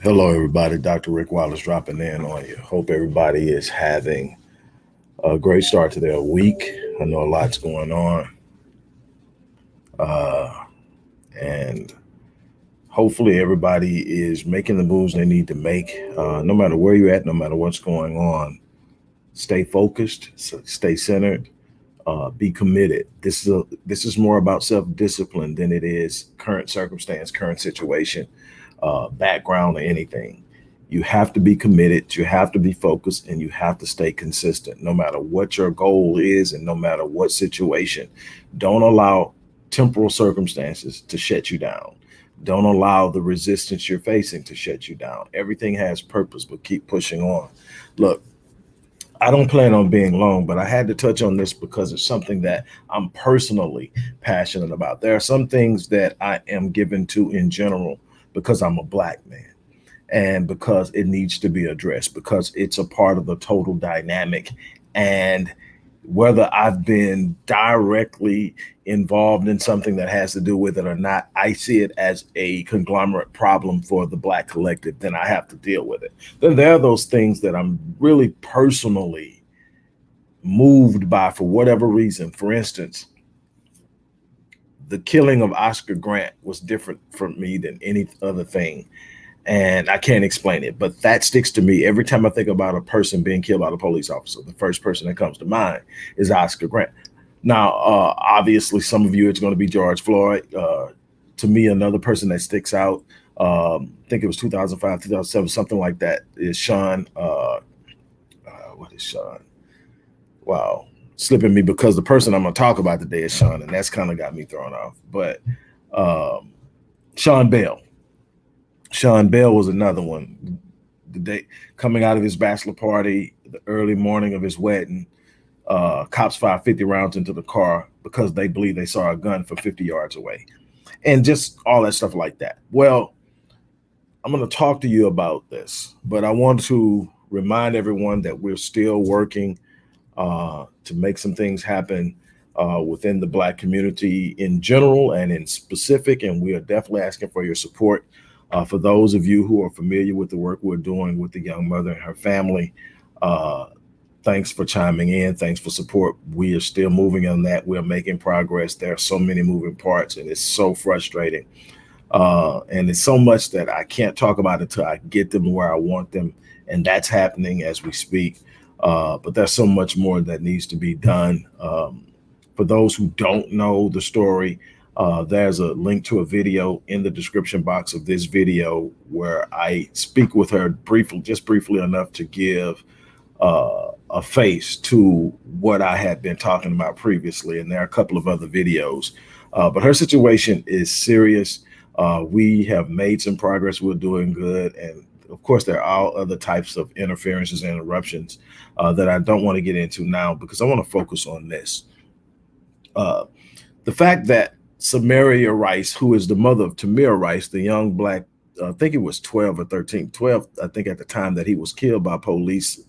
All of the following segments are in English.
Hello, everybody. Dr. Rick Wallace dropping in on you. Hope everybody is having a great start to their week. I know a lot's going on, uh, and hopefully, everybody is making the moves they need to make. No matter where you're at, no matter what's going on, stay focused, stay centered, be committed. This is more about self discipline than it is current circumstance, current situation, background, or anything. You have to be committed, you have to be focused, and you have to stay consistent no matter what your goal is and no matter what situation. Don't allow temporal circumstances to shut you down. Don't allow the resistance you're facing to shut you down. Everything has purpose, but keep pushing on. Look, I don't plan on being long, but I had to touch on this because it's something that I'm personally passionate about. There are some things that I am given to in general because I'm a black man and because it needs to be addressed, because it's a part of the total dynamic. And whether I've been directly involved in something that has to do with it or not, I see it as a conglomerate problem for the black collective. Then I have to deal with it. Then there are those things that I'm really personally moved by for whatever reason. For instance, the killing of Oscar Grant was different for me than any other thing, and I can't explain it, but that sticks to me. Every time I think about a person being killed by a police officer, the first person that comes to mind is Oscar Grant. Now, obviously, some of you, it's going to be George Floyd. To me, another person that sticks out, I think it was 2005, 2007, something like that, is Shaun. What is Shaun? Wow, slipping me because the person I'm going to talk about today is Shaun, and that's kind of got me thrown off. But um, Shaun Bell. Shaun Bell was another one. The day coming out of his bachelor party, the early morning of his wedding, cops fired 50 rounds into the car because they believe they saw a gun from 50 yards away, and just all that stuff like that. Well, I'm going to talk to you about this, but I want to remind everyone that we're still working to make some things happen within the Black community in general and in specific, and we are definitely asking for your support. For those of you who are familiar with the work we're doing with the young mother and her family, uh, thanks for chiming in. Thanks for support. We are still moving on that. We're making progress. There are so many moving parts, and it's so frustrating. And it's so much that I can't talk about until I get them where I want them, and that's happening as we speak. But there's so much more that needs to be done. For those who don't know the story, there's a link to a video in the description box of this video where I speak with her briefly, just briefly enough to give a face to what I had been talking about previously. And there are a couple of other videos, but her situation is serious. We have made some progress. We're doing good. And of course, there are all other types of interferences and interruptions that I don't want to get into now because I want to focus on this. The fact that Samaria Rice, who is the mother of Tamir Rice, the young black, I think it was 12 or 13, 12, I think at the time that he was killed by police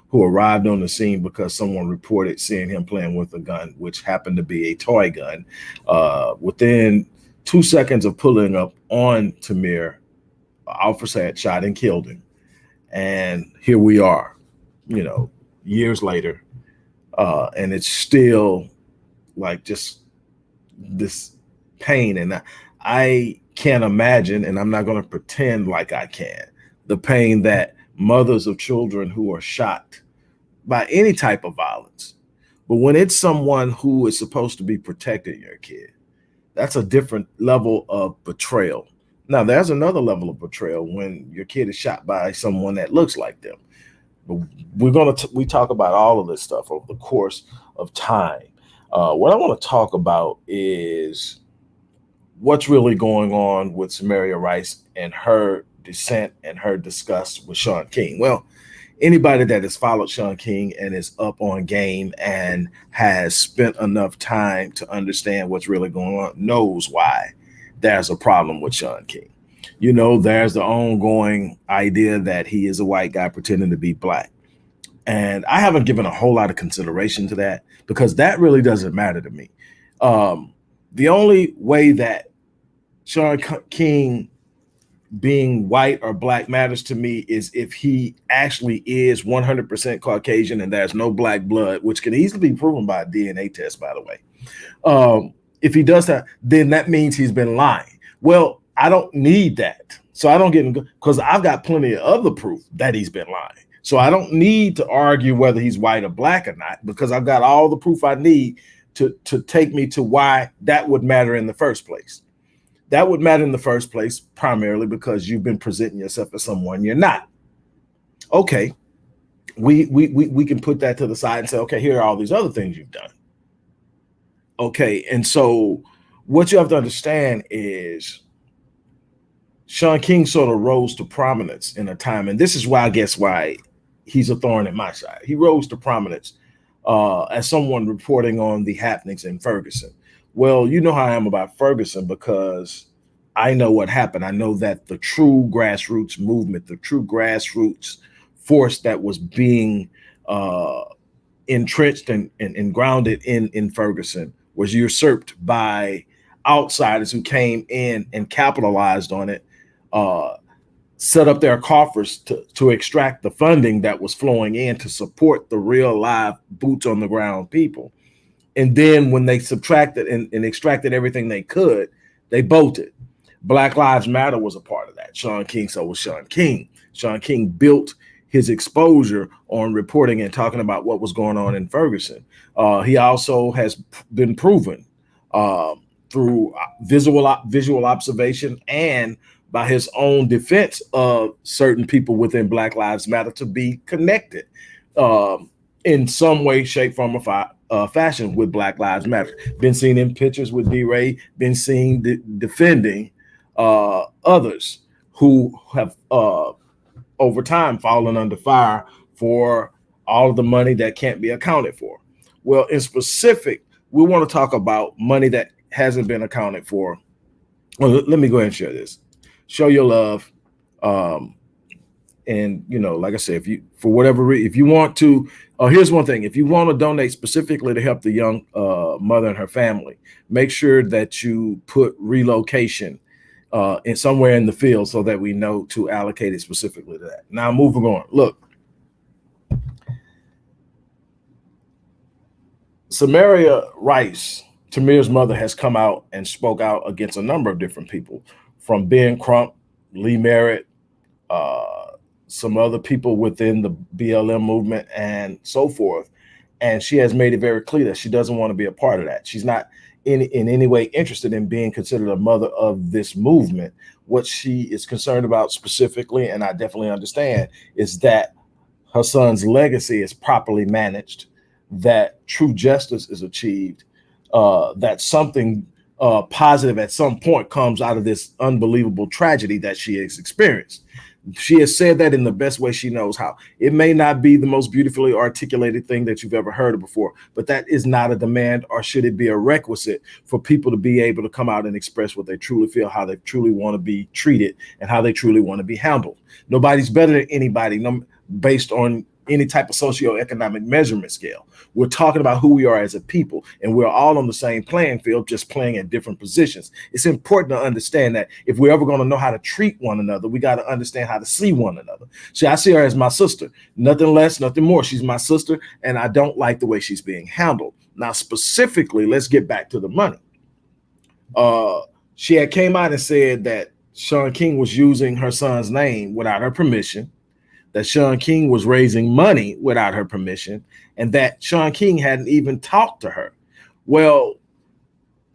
who arrived on the scene because someone reported seeing him playing with a gun, which happened to be a toy gun. Within 2 seconds of pulling up on Tamir, officer had shot and killed him. And here we are, years later, and it's still like just this pain. And I can't imagine, and I'm not going to pretend like I can, the pain that mothers of children who are shot by any type of violence. But when it's someone who is supposed to be protecting your kid, that's a different level of betrayal. Now, there's another level of betrayal when your kid is shot by someone that looks like them. But we talk about all of this stuff over the course of time. What I want to talk about is what's really going on with Samaria Rice and her dissent and her disgust with Shaun King. Well, anybody that has followed Shaun King and is up on game and has spent enough time to understand what's really going on knows why there's a problem with Shaun King. There's the ongoing idea that he is a white guy pretending to be black. And I haven't given a whole lot of consideration to that because that really doesn't matter to me. The only way that Shaun King being white or black matters to me is if he actually is 100% Caucasian and there's no black blood, which can easily be proven by a DNA test, by the way. If he does that, then that means he's been lying. Well, I don't need that. So I don't get, because I've got plenty of other proof that he's been lying. So I don't need to argue whether he's white or black or not, because I've got all the proof I need to take me to why that would matter in the first place. That would matter in the first place, primarily because you've been presenting yourself as someone you're not. Okay, we can put that to the side and say, okay, here are all these other things you've done. Okay, and so what you have to understand is Shaun King sort of rose to prominence in a time, and this is why I guess why he's a thorn in my side. He rose to prominence as someone reporting on the happenings in Ferguson. Well, you know how I am about Ferguson because I know what happened. I know that the true grassroots movement, the true grassroots force that was being entrenched and grounded in Ferguson was usurped by outsiders who came in and capitalized on it, set up their coffers to extract the funding that was flowing in to support the real live boots on the ground people. And then when they subtracted and extracted everything they could, they bolted. Black Lives Matter was a part of that. Shaun King, so was Shaun King. Shaun King built his exposure on reporting and talking about what was going on in Ferguson. He also has been proven through visual observation and by his own defense of certain people within Black Lives Matter to be connected in some way, shape, form, or fashion with Black Lives Matter. Been seen in pictures with D-Ray, been seen defending others who have over time fallen under fire for all of the money that can't be accounted for. Well, in specific, we want to talk about money that hasn't been accounted for. Well, let me go ahead and share this. Show your love. And, you know, like I said, if you, for whatever reason, if you want to, here's one thing. If you want to donate specifically to help the young mother and her family, make sure that you put relocation in somewhere in the field so that we know to allocate it specifically to that. Now, moving on. Look, Samaria Rice, Tamir's mother, has come out and spoke out against a number of different people, from Ben Crump, Lee Merritt, some other people within the BLM movement and so forth. And she has made it very clear that she doesn't want to be a part of that. She's not in any way interested in being considered a mother of this movement. What she is concerned about specifically, and I definitely understand, is that her son's legacy is properly managed, that true justice is achieved, that something positive at some point comes out of this unbelievable tragedy that she has experienced. She has said that in the best way she knows how. It may not be the most beautifully articulated thing that you've ever heard of before, but that is not a demand, or should it be a requisite for people to be able to come out and express what they truly feel, how they truly want to be treated, and how they truly want to be handled. Nobody's better than anybody based on any type of socioeconomic measurement scale. We're talking about who we are as a people, and we're all on the same playing field, just playing at different positions. It's important to understand that if we're ever going to know how to treat one another, we got to understand how to see one another. See, I see her as my sister, nothing less, nothing more. She's my sister, and I don't like the way she's being handled. Now, specifically, let's get back to the money. She had came out and said that Shaun King was using her son's name without her permission, that Shaun King was raising money without her permission, and that Shaun King hadn't even talked to her. Well,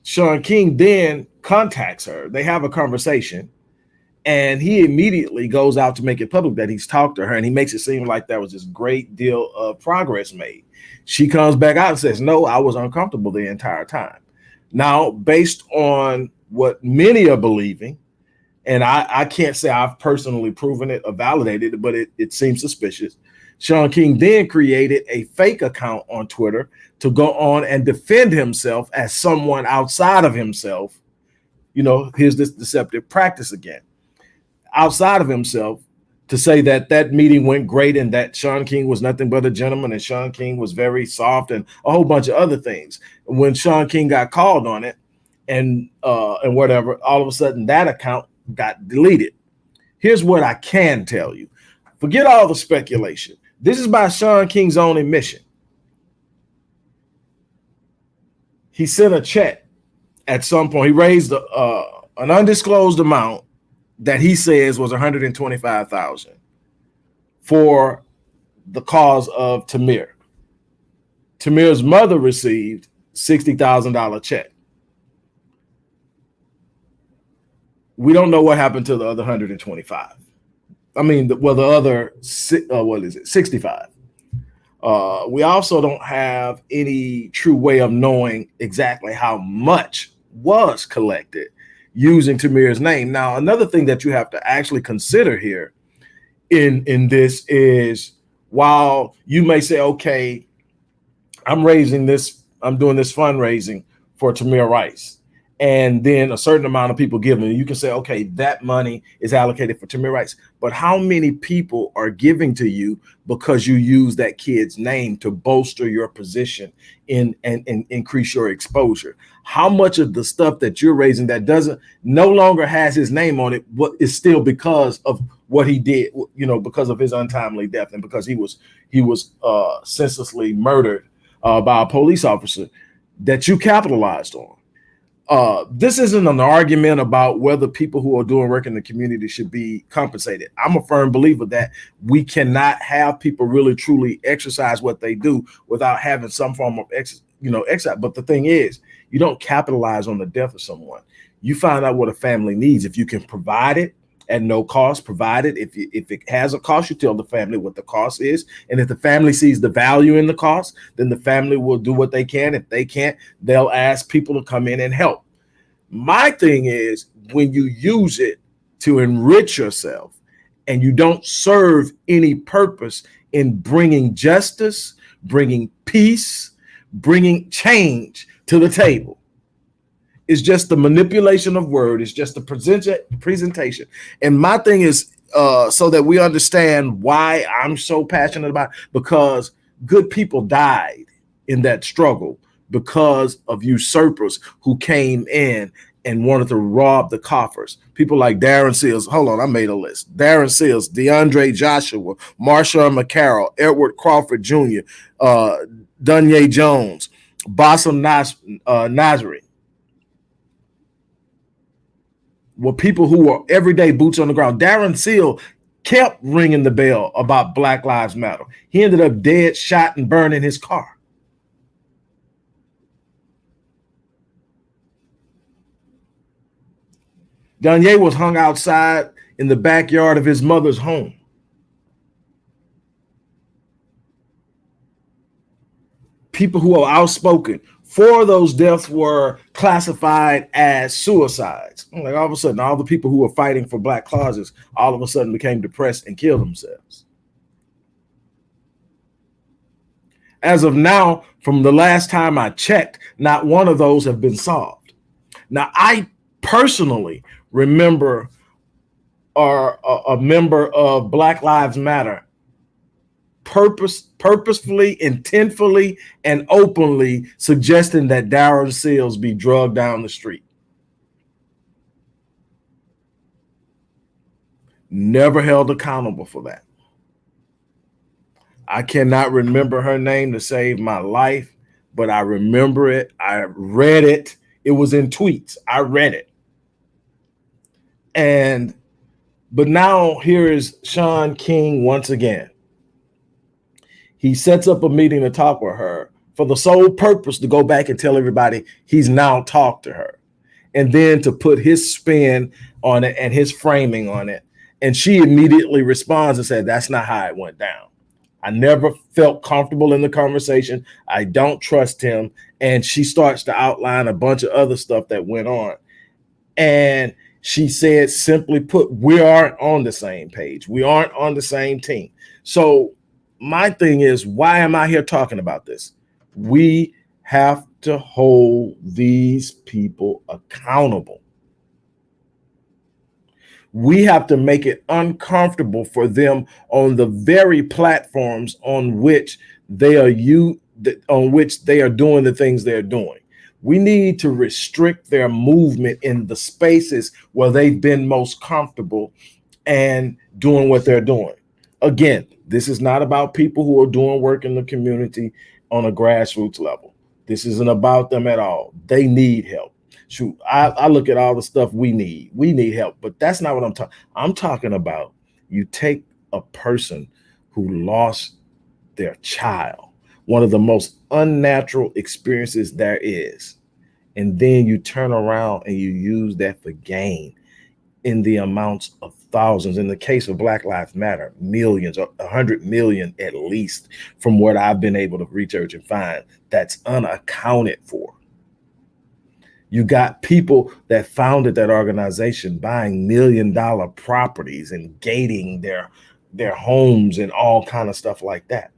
Shaun King then contacts her. They have a conversation, and he immediately goes out to make it public that he's talked to her, and he makes it seem like there was this great deal of progress made. She comes back out and says, no, I was uncomfortable the entire time. Now, based on what many are believing, and I can't say I've personally proven it or validated it, but it seems suspicious. Shaun King then created a fake account on Twitter to go on and defend himself as someone outside of himself. You know, here's this deceptive practice again. Outside of himself, to say that that meeting went great and that Shaun King was nothing but a gentleman and Shaun King was very soft and a whole bunch of other things. When Shaun King got called on it and whatever, all of a sudden that account got deleted. Here's what I can tell you. Forget all the speculation. This is by Shaun King's own admission. He sent a check at some point. He raised an undisclosed amount that he says was $125,000 for the cause of Tamir. Tamir's mother received $60,000 check. We don't know what happened to the other 125. I mean, the other 65. We also don't have any true way of knowing exactly how much was collected using Tamir's name. Now, another thing that you have to actually consider here in this is, while you may say, okay, I'm doing this fundraising for Tamir Rice, and then a certain amount of people give, and you can say, okay, that money is allocated for Tamir Rice. But how many people are giving to you because you use that kid's name to bolster your position and increase your exposure? How much of the stuff that you're raising that no longer has his name on it, what is still because of what he did, because of his untimely death, and because he was senselessly murdered by a police officer that you capitalized on? This isn't an argument about whether people who are doing work in the community should be compensated. I'm a firm believer that we cannot have people really truly exercise what they do without having some form of exercise. But the thing is, you don't capitalize on the death of someone. You find out what a family needs. If you can provide it at no cost, provide it. If it has a cost, you tell the family what the cost is. And if the family sees the value in the cost, then the family will do what they can. If they can't, they'll ask people to come in and help. My thing is, when you use it to enrich yourself and you don't serve any purpose in bringing justice, bringing peace, bringing change to the table, it's just the manipulation of word. It's just the presentation. And my thing is, so that we understand why I'm so passionate about it, because good people died in that struggle because of usurpers who came in and wanted to rob the coffers. People like Darren Seals. Hold on, I made a list. Darren Seals, DeAndre Joshua, Marshawn McCarroll, Edward Crawford Jr., Dunye Jones, Bassem Nasri. Were people who were everyday boots on the ground. Darren Seal kept ringing the bell about Black Lives Matter. He ended up dead, shot, and burned in his car. Dunye was hung outside in the backyard of his mother's home. People who are outspoken. 4 of those deaths were classified as suicides. Like, all of a sudden, all the people who were fighting for Black causes all of a sudden became depressed and killed themselves. As of now, from the last time I checked, not one of those have been solved. Now, I personally remember a member of Black Lives Matter purposefully, intentfully, and openly suggesting that Darren Seals be drugged down the street. Never held accountable for that. I cannot remember her name to save my life, but I remember it. I read it. It was in tweets. I read it. But now here is Shaun King once again. He sets up a meeting to talk with her for the sole purpose to go back and tell everybody he's now talked to her, and then to put his spin on it and his framing on it. And she immediately responds and said, that's not how it went down. I never felt comfortable in the conversation. I don't trust him. And she starts to outline a bunch of other stuff that went on. And she said, simply put, we aren't on the same page. We aren't on the same team. So my thing is, why am I here talking about this? We have to hold these people accountable. We have to make it uncomfortable for them on the very platforms on which they are doing the things they're doing. We need to restrict their movement in the spaces where they've been most comfortable and doing what they're doing. Again, this is not about people who are doing work in the community on a grassroots level. This isn't about them at all. They need help. Shoot, I look at all the stuff we need. We need help, but that's not what I'm talking. I'm talking about you take a person who lost their child, one of the most unnatural experiences there is, and then you turn around and you use that for gain in the amounts of thousands. In the case of Black Lives Matter, millions, 100 million at least, from what I've been able to research and find, that's unaccounted for. You got people that founded that organization buying $1 million properties and gating their homes and all kind of stuff like that,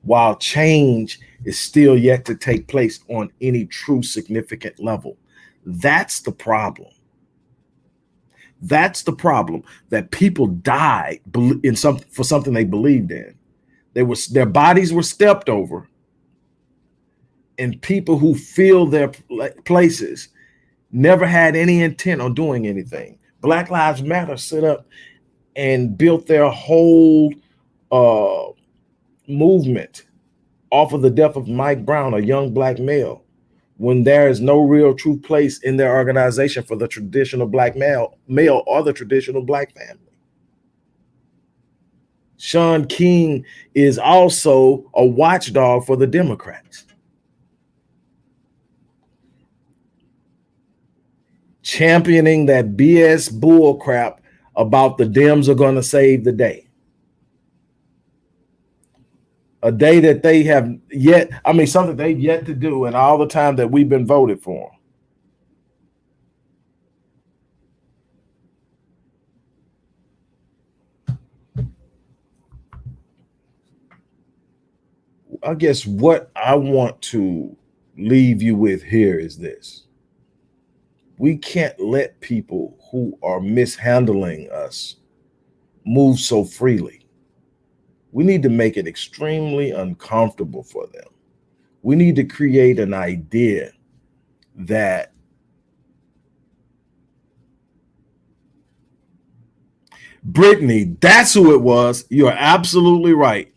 while change is still yet to take place on any true significant level. That's the problem. That's the problem, that people died for something they believed in. Their bodies were stepped over, and people who fill their places never had any intent on doing anything. Black Lives Matter set up and built their whole movement off of the death of Mike Brown, a young Black male, when there is no real true place in their organization for the traditional Black male or the traditional Black family. Shaun King is also a watchdog for the Democrats, championing that BS bull crap about the Dems are going to save the day. A day that they have something they've yet to do in all the time that we've been voted for. I guess what I want to leave you with here is this. We can't let people who are mishandling us move so freely. We need to make it extremely uncomfortable for them. We need to create an idea that Brittany, that's who it was. You're absolutely right.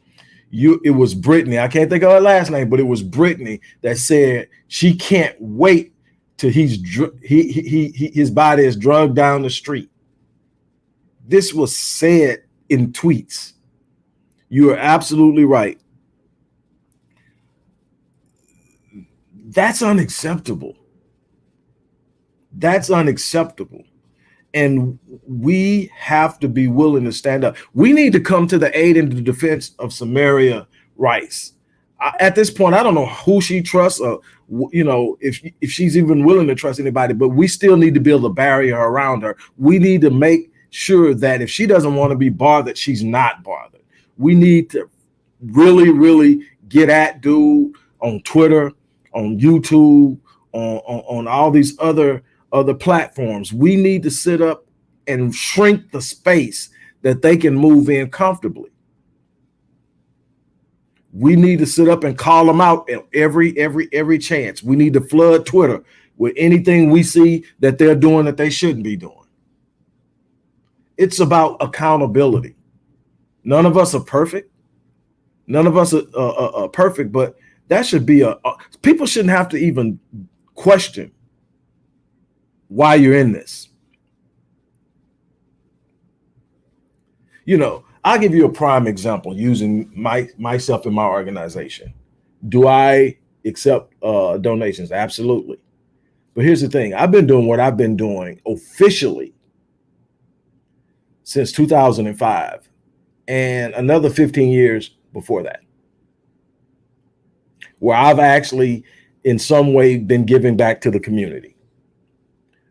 It was Brittany. I can't think of her last name, but it was Brittany that said she can't wait till his body is drugged down the street. This was said in tweets. You are absolutely right. That's unacceptable. That's unacceptable. And we have to be willing to stand up. We need to come to the aid and the defense of Samaria Rice. At this point, I don't know who she trusts, or if she's even willing to trust anybody, but we still need to build a barrier around her. We need to make sure that if she doesn't want to be bothered, she's not bothered. We need to really, really get at dude on Twitter, on YouTube, on all these other platforms. We need to sit up and shrink the space that they can move in comfortably. We need to sit up and call them out at every chance. We need to flood Twitter with anything we see that they're doing that they shouldn't be doing. It's about accountability. None of us are perfect. None of us are perfect, but that should be people shouldn't have to even question why you're in this. I'll give you a prime example using myself and my organization. Do I accept donations? Absolutely. But here's the thing. I've been doing what I've been doing officially since 2005 and another 15 years before that, where I've actually in some way been giving back to the community.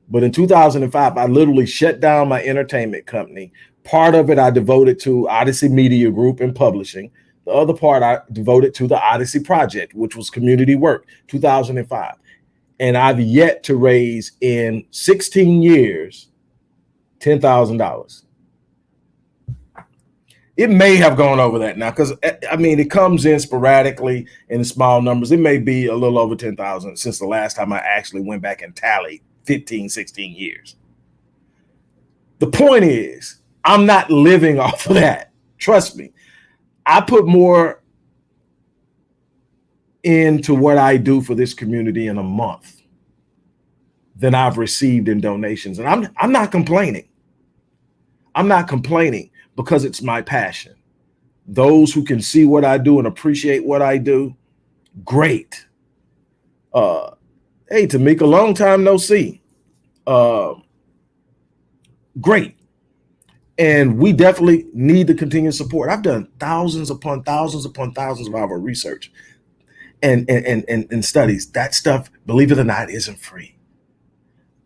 But in 2005, I literally shut down my entertainment company. Part of it I devoted to Odyssey Media Group and publishing. The other part I devoted to the Odyssey Project, which was community work, 2005. And I've yet to raise in 16 years, $10,000. It may have gone over that now because, it comes in sporadically in small numbers. It may be a little over 10,000 since the last time I actually went back and tallied 15, 16 years. The point is, I'm not living off of that. Trust me. I put more into what I do for this community in a month than I've received in donations. And I'm not complaining. I'm not complaining because it's my passion. Those who can see what I do and appreciate what I do, great. Hey, Tamika, long time no see. Great. And we definitely need the continued support. I've done thousands upon thousands upon thousands of hours of research and studies. That stuff, believe it or not, isn't free.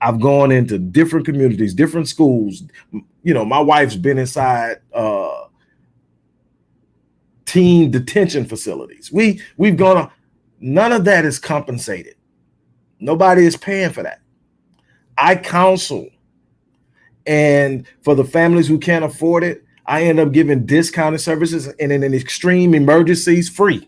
I've gone into different communities, different schools. You know, my wife's been inside teen detention facilities. We've gone on. None of that is compensated. Nobody is paying for that. I counsel. And for the families who can't afford it, I end up giving discounted services and in extreme emergencies, free.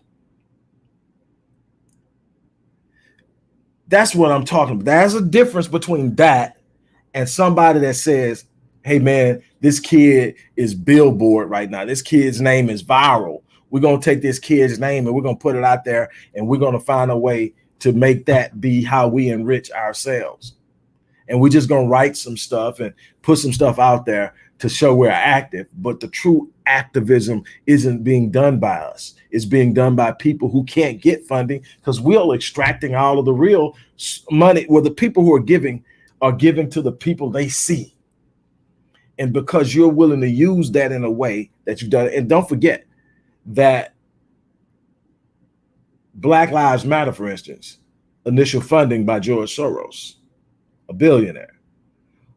That's what I'm talking about. There's a difference between that and somebody that says, hey, man, this kid is billboard right now. This kid's name is viral. We're going to take this kid's name and we're going to put it out there and we're going to find a way to make that be how we enrich ourselves. And we're just going to write some stuff and put some stuff out there to show we're active. But the true activism isn't being done by us. It's being done by people who can't get funding because we're extracting all of the real money. Well, the people who are giving to the people they see. And because you're willing to use that in a way that you've done. And don't forget that Black Lives Matter, for instance, initial funding by George Soros, a billionaire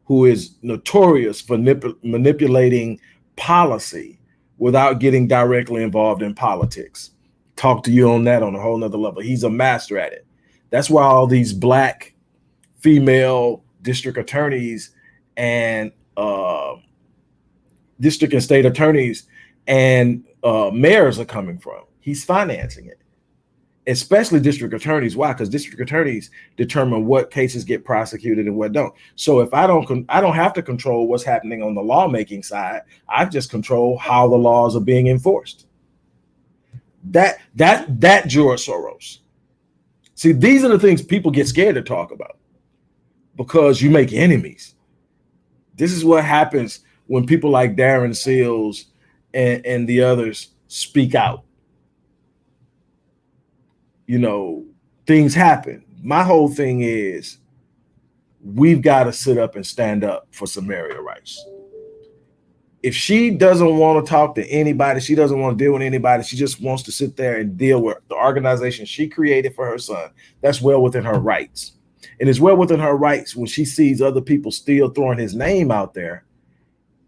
who is notorious for manipulating policy without getting directly involved in politics. Talk to you on that on a whole nother level. He's a master at it. That's why all these Black female district attorneys and district and state attorneys and mayors are coming from. He's financing it. Especially district attorneys. Why? Because district attorneys determine what cases get prosecuted and what don't. So if I don't have to control what's happening on the lawmaking side. I just control how the laws are being enforced. That George Soros. See, these are the things people get scared to talk about because you make enemies. This is what happens when people like Darren Seals and the others speak out. You know, things happen. My whole thing is we've got to sit up and stand up for Samaria rights. If she doesn't want to talk to anybody, she doesn't want to deal with anybody, she just wants to sit there and deal with the organization she created for her son, that's well within her rights. And it's well within her rights when she sees other people still throwing his name out there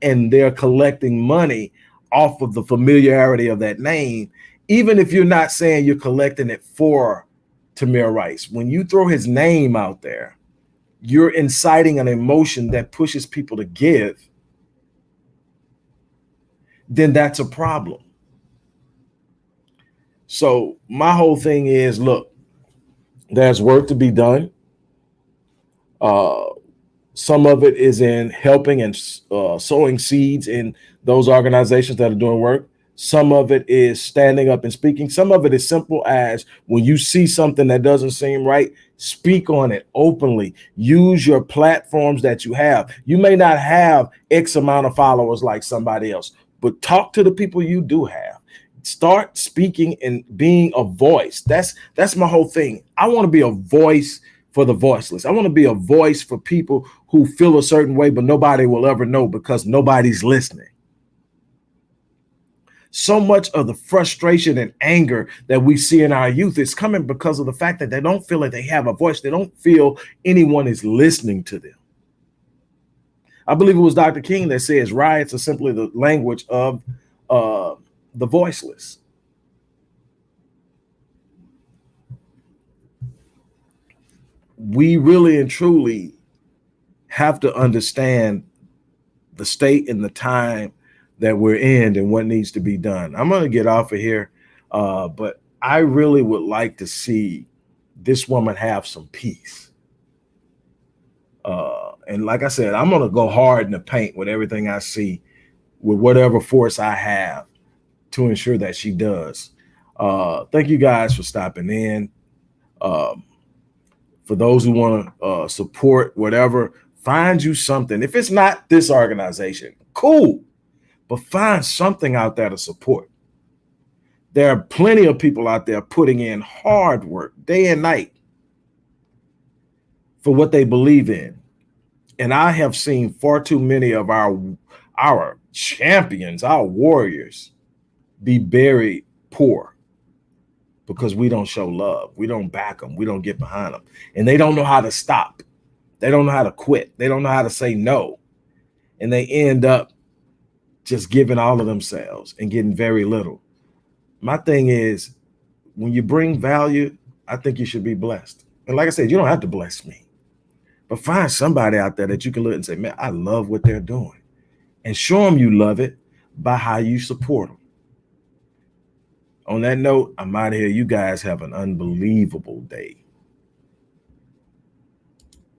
and they're collecting money off of the familiarity of that name. Even if you're not saying you're collecting it for Tamir Rice, when you throw his name out there, you're inciting an emotion that pushes people to give, then that's a problem. So my whole thing is, look, there's work to be done. Some of it is in helping and sowing seeds in those organizations that are doing work. Some of it is standing up and speaking. Some of it is simple as when you see something that doesn't seem right, speak on it openly. Use your platforms that you have. You may not have X amount of followers like somebody else, but talk to the people you do have. Start speaking and being a voice. That's my whole thing. I want to be a voice for the voiceless. I want to be a voice for people who feel a certain way, but nobody will ever know because nobody's listening. So much of the frustration and anger that we see in our youth is coming because of the fact that they don't feel like they have a voice. They don't feel anyone is listening to them. I believe it was Dr. King that says riots are simply the language of the voiceless. We really and truly have to understand the state and the time that we're in and what needs to be done. I'm going to get off of here, but I really would like to see this woman have some peace. And like I said, I'm going to go hard in the paint with everything I see with whatever force I have to ensure that she does. Thank you guys for stopping in. For those who want to support whatever, find you something. If it's not this organization, cool, but find something out there to support. There are plenty of people out there putting in hard work day and night for what they believe in. And I have seen far too many of our champions, our warriors, be buried poor because we don't show love. We don't back them. We don't get behind them. And they don't know how to stop. They don't know how to quit. They don't know how to say no. And they end up just giving all of themselves and getting very little. My thing is, when you bring value, I think you should be blessed. And like I said, you don't have to bless me, but find somebody out there that you can look and say, man, I love what they're doing. And show them you love it by how you support them. On that note, I'm out of here. You guys have an unbelievable day.